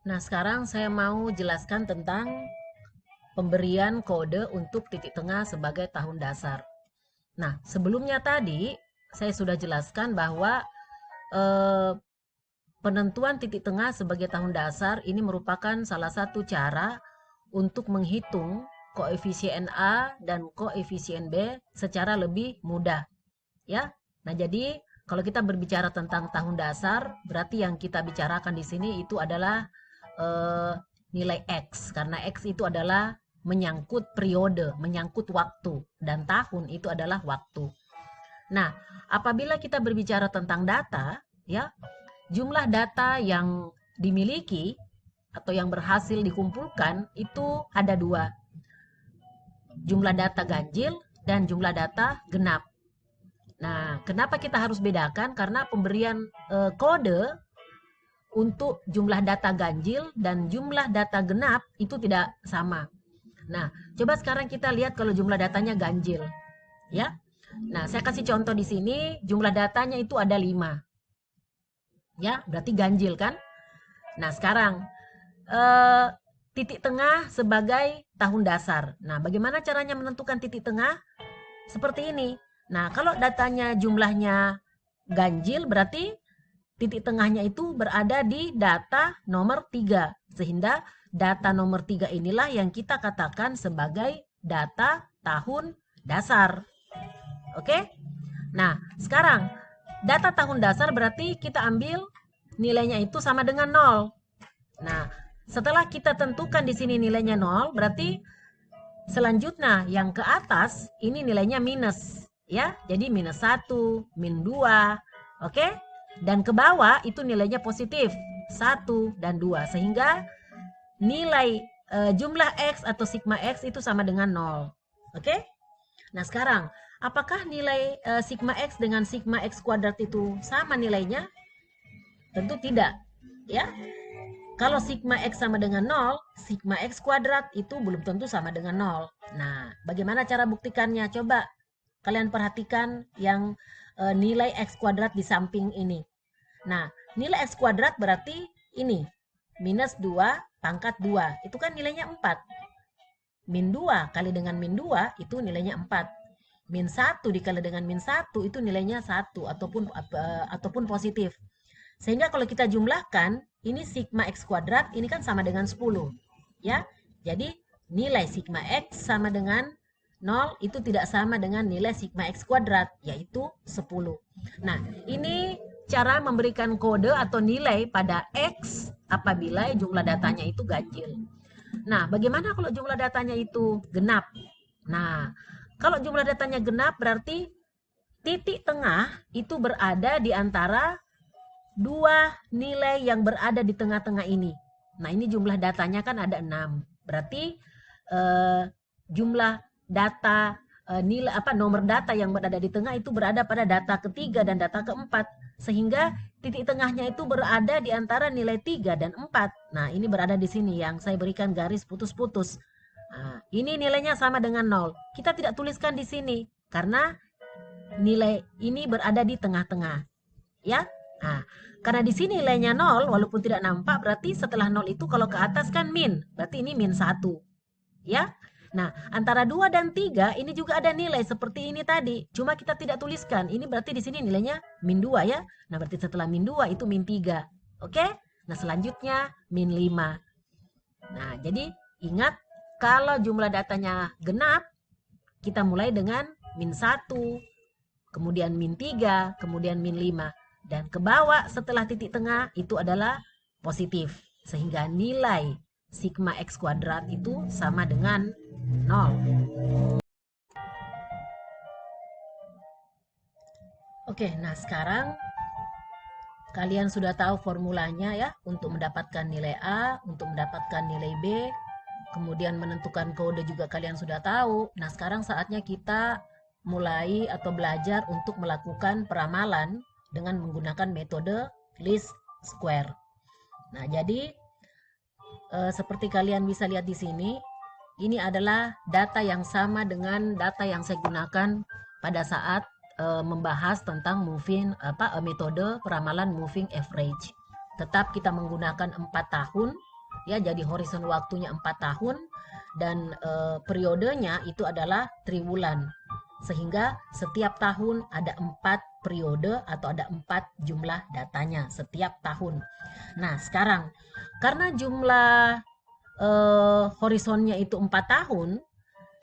Nah, sekarang saya mau jelaskan tentang pemberian kode untuk titik tengah sebagai tahun dasar. Nah, sebelumnya tadi saya sudah jelaskan bahwa eh, penentuan titik tengah sebagai tahun dasar ini merupakan salah satu cara untuk menghitung koefisien A dan koefisien B secara lebih mudah, ya. Nah, jadi kalau kita berbicara tentang tahun dasar, berarti yang kita bicarakan di sini itu adalah eh, nilai X, karena X itu adalah menyangkut periode, menyangkut waktu, dan tahun itu adalah waktu. Nah, apabila kita berbicara tentang data, ya, jumlah data yang dimiliki atau yang berhasil dikumpulkan itu ada dua, jumlah data ganjil dan jumlah data genap. Nah, kenapa kita harus bedakan? Karena pemberian kode untuk jumlah data ganjil dan jumlah data genap itu tidak sama. Nah, coba sekarang kita lihat kalau jumlah datanya ganjil, ya. Nah, saya kasih contoh di sini, jumlah datanya itu ada 5. Ya, berarti ganjil kan? Nah, sekarang eh, titik tengah sebagai tahun dasar. Nah, bagaimana caranya menentukan titik tengah? Seperti ini. Nah, kalau datanya jumlahnya ganjil, berarti titik tengahnya itu berada di data nomor 3. Sehingga data nomor 3 inilah yang kita katakan sebagai data tahun dasar. Oke? Nah, sekarang data tahun dasar berarti kita ambil nilainya itu sama dengan 0. Nah, setelah kita tentukan di sini nilainya 0, berarti selanjutnya yang ke atas ini nilainya minus, ya. Jadi minus 1, min 2, oke? Dan ke bawah itu nilainya positif, 1 dan 2. Sehingga nilai jumlah X atau sigma X itu sama dengan 0. Oke? Nah, sekarang apakah nilai sigma X dengan sigma X kuadrat itu sama nilainya? Tentu tidak, ya. Kalau sigma X sama dengan 0, sigma X kuadrat itu belum tentu sama dengan 0. Nah, bagaimana cara buktikannya? Coba kalian perhatikan yang nilai X kuadrat di samping ini. Nah, nilai X kuadrat berarti ini, minus 2 pangkat 2. Itu kan nilainya 4. Min 2 kali dengan min 2 itu nilainya 4. Min 1 dikali dengan min 1 itu nilainya 1 ataupun positif. Sehingga kalau kita jumlahkan, ini sigma X kuadrat, ini kan sama dengan 10. Ya, jadi nilai sigma X sama dengan 0 itu tidak sama dengan nilai sigma X kuadrat, yaitu 10. Nah, ini cara memberikan kode atau nilai pada X apabila jumlah datanya itu ganjil. Nah, bagaimana kalau jumlah datanya itu genap? Nah, kalau jumlah datanya genap berarti titik tengah itu berada di antara dua nilai yang berada di tengah-tengah ini. Nah, ini jumlah datanya kan ada 6. Berarti jumlah data nilai nomor data yang berada di tengah itu berada pada data ketiga dan data keempat. Sehingga titik tengahnya itu berada di antara nilai 3 dan 4. Nah, ini berada di sini yang saya berikan garis putus-putus. Nah, ini nilainya sama dengan 0. Kita tidak tuliskan di sini karena nilai ini berada di tengah-tengah. Ya. Nah, karena di sini nilainya 0 walaupun tidak nampak, berarti setelah 0 itu kalau ke atas kan min. Berarti ini min 1. Ya. Nah, antara 2 dan 3 ini juga ada nilai seperti ini tadi. Cuma kita tidak tuliskan. Ini berarti di sini nilainya min 2 ya. Nah, berarti setelah min 2 itu min 3. Oke? Nah, selanjutnya min 5. Nah, jadi ingat kalau jumlah datanya genap, kita mulai dengan min 1, kemudian min 3, kemudian min 5. Dan ke bawah setelah titik tengah itu adalah positif. Sehingga nilai sigma X kuadrat itu sama dengan 0. Oke, nah sekarang kalian sudah tahu formulanya ya untuk mendapatkan nilai A, untuk mendapatkan nilai B, kemudian menentukan kode juga kalian sudah tahu. Nah, sekarang saatnya kita mulai atau belajar untuk melakukan peramalan dengan menggunakan metode least square. Nah, jadi seperti kalian bisa lihat di sini, ini adalah data yang sama dengan data yang saya gunakan pada saat membahas tentang metode peramalan moving average. Tetap kita menggunakan 4 tahun Ya, jadi horizon waktunya 4 tahun dan periodenya itu adalah triwulan. Sehingga setiap tahun ada 4 periode atau ada 4 jumlah datanya setiap tahun. Nah, sekarang karena jumlah horizonnya itu 4 tahun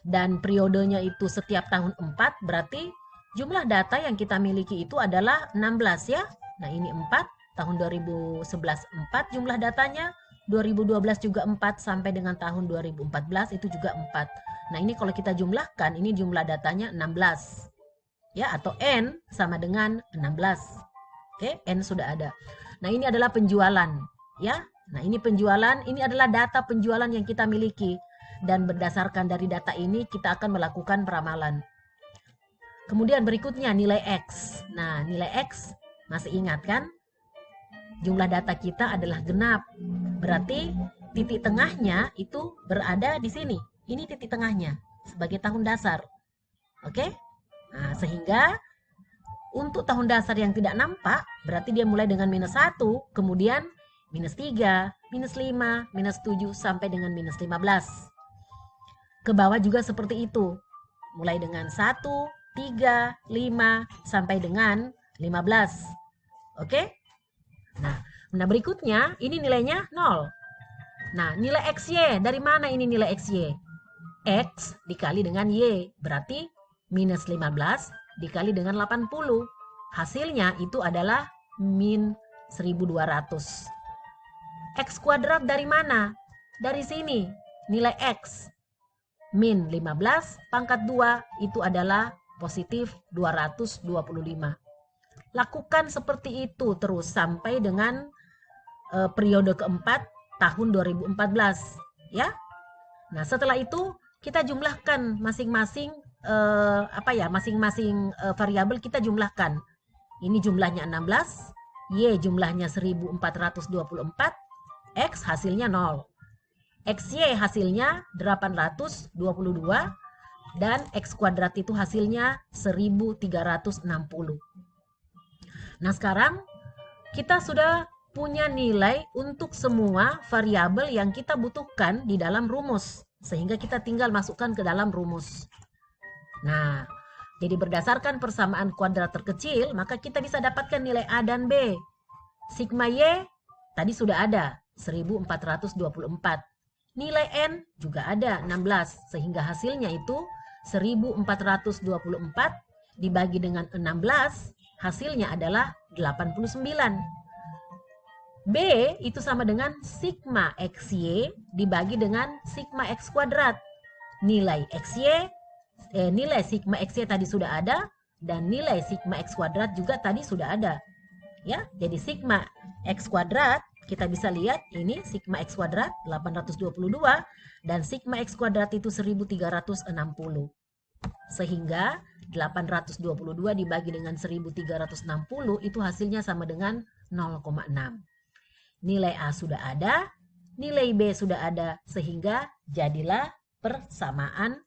dan periodenya itu setiap tahun 4, berarti jumlah data yang kita miliki itu adalah 16 ya. Nah, ini 4, tahun 2011 4 jumlah datanya, 2012 juga 4 sampai dengan tahun 2014 itu juga 4. Nah, ini kalau kita jumlahkan, ini jumlah datanya 16. Ya, atau N sama dengan 16. Oke, N sudah ada. Nah, ini adalah penjualan, ya. Nah, ini penjualan, ini adalah data penjualan yang kita miliki. Dan berdasarkan dari data ini, kita akan melakukan peramalan. Kemudian berikutnya nilai X. Nah, nilai X, masih ingat kan? Jumlah data kita adalah genap. Berarti titik tengahnya itu berada di sini. Ini titik tengahnya sebagai tahun dasar. Oke? Nah, sehingga untuk tahun dasar yang tidak nampak, berarti dia mulai dengan -1, kemudian -3, -5, -7, sampai dengan -15. Ke bawah juga seperti itu. Mulai dengan 1, 3, 5, sampai dengan 15. Oke? Nah, berikutnya ini nilainya 0. Nah, nilai XY, dari mana ini nilai XY? X dikali dengan Y, berarti -15 dikali dengan 80. Hasilnya itu adalah -1200. X kuadrat dari mana? Dari sini, nilai X. -15 pangkat 2 itu adalah positif 225. Lakukan seperti itu terus sampai dengan periode keempat tahun 2014 ya. Nah, setelah itu kita jumlahkan masing-masing masing-masing variabel kita jumlahkan. Ini jumlahnya 16, Y jumlahnya 1424, X hasilnya 0. XY hasilnya 822 dan X kuadrat itu hasilnya 1360. Nah, sekarang kita sudah punya nilai untuk semua variabel yang kita butuhkan di dalam rumus. Sehingga kita tinggal masukkan ke dalam rumus. Nah, jadi berdasarkan persamaan kuadrat terkecil, maka kita bisa dapatkan nilai A dan B. Sigma Y tadi sudah ada, 1424. Nilai N juga ada, 16. Sehingga hasilnya itu 1424 dibagi dengan 16, hasilnya adalah 89. B itu sama dengan sigma XY dibagi dengan sigma X kuadrat. Nilai sigma XY tadi sudah ada dan nilai sigma X kuadrat juga tadi sudah ada. Ya, jadi sigma X kuadrat kita bisa lihat ini sigma X kuadrat 822 dan sigma X kuadrat itu 1360. Sehingga 822 dibagi dengan 1360 itu hasilnya sama dengan 0,6. Nilai A sudah ada, nilai B sudah ada, sehingga jadilah persamaan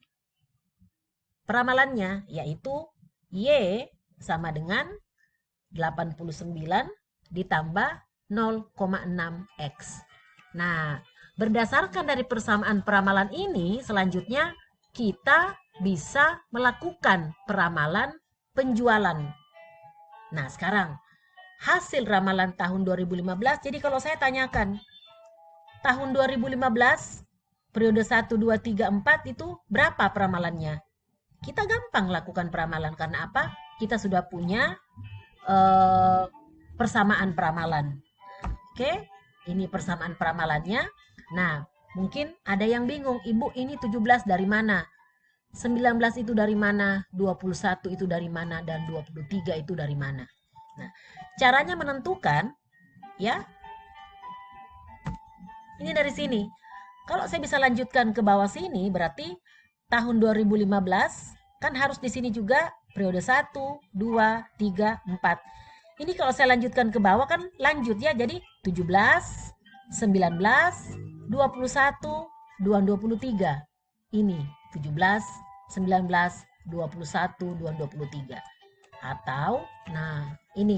peramalannya, yaitu Y sama dengan 89 ditambah 0,6X. Nah, berdasarkan dari persamaan peramalan ini, selanjutnya kita bisa melakukan peramalan penjualan. Nah, sekarang hasil ramalan tahun 2015. Jadi kalau saya tanyakan, tahun 2015, periode 1, 2, 3, 4 itu berapa peramalannya? Kita gampang lakukan peramalan. Karena apa? Kita sudah punya persamaan peramalan. Oke, ini persamaan peramalannya. Nah, mungkin ada yang bingung, Ibu ini 17 dari mana? 19 itu dari mana? 21 itu dari mana? Dan 23 itu dari mana? Nah, caranya menentukan, ya, ini dari sini. Kalau saya bisa lanjutkan ke bawah sini, berarti tahun 2015, kan harus di sini juga periode 1, 2, 3, 4. Ini kalau saya lanjutkan ke bawah kan lanjut ya, jadi 17, 19, 21, 23. Ini 17, 19, 21, 23. Atau, nah ini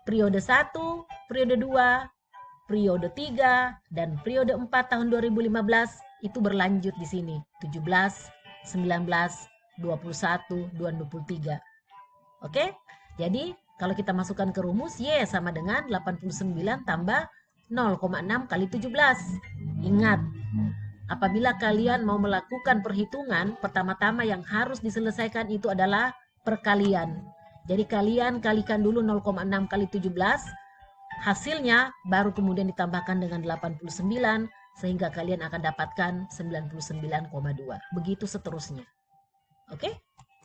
periode 1, periode 2, periode 3 dan periode 4 tahun 2015 itu berlanjut di sini 17, 19, 21, 23. Oke? Jadi kalau kita masukkan ke rumus Y sama dengan 89 tambah 0,6 kali 17. Ingat, apabila kalian mau melakukan perhitungan, pertama-tama yang harus diselesaikan itu adalah perkalian. Jadi kalian kalikan dulu 0,6 kali 17, hasilnya baru kemudian ditambahkan dengan 89, sehingga kalian akan dapatkan 99,2. Begitu seterusnya. Oke?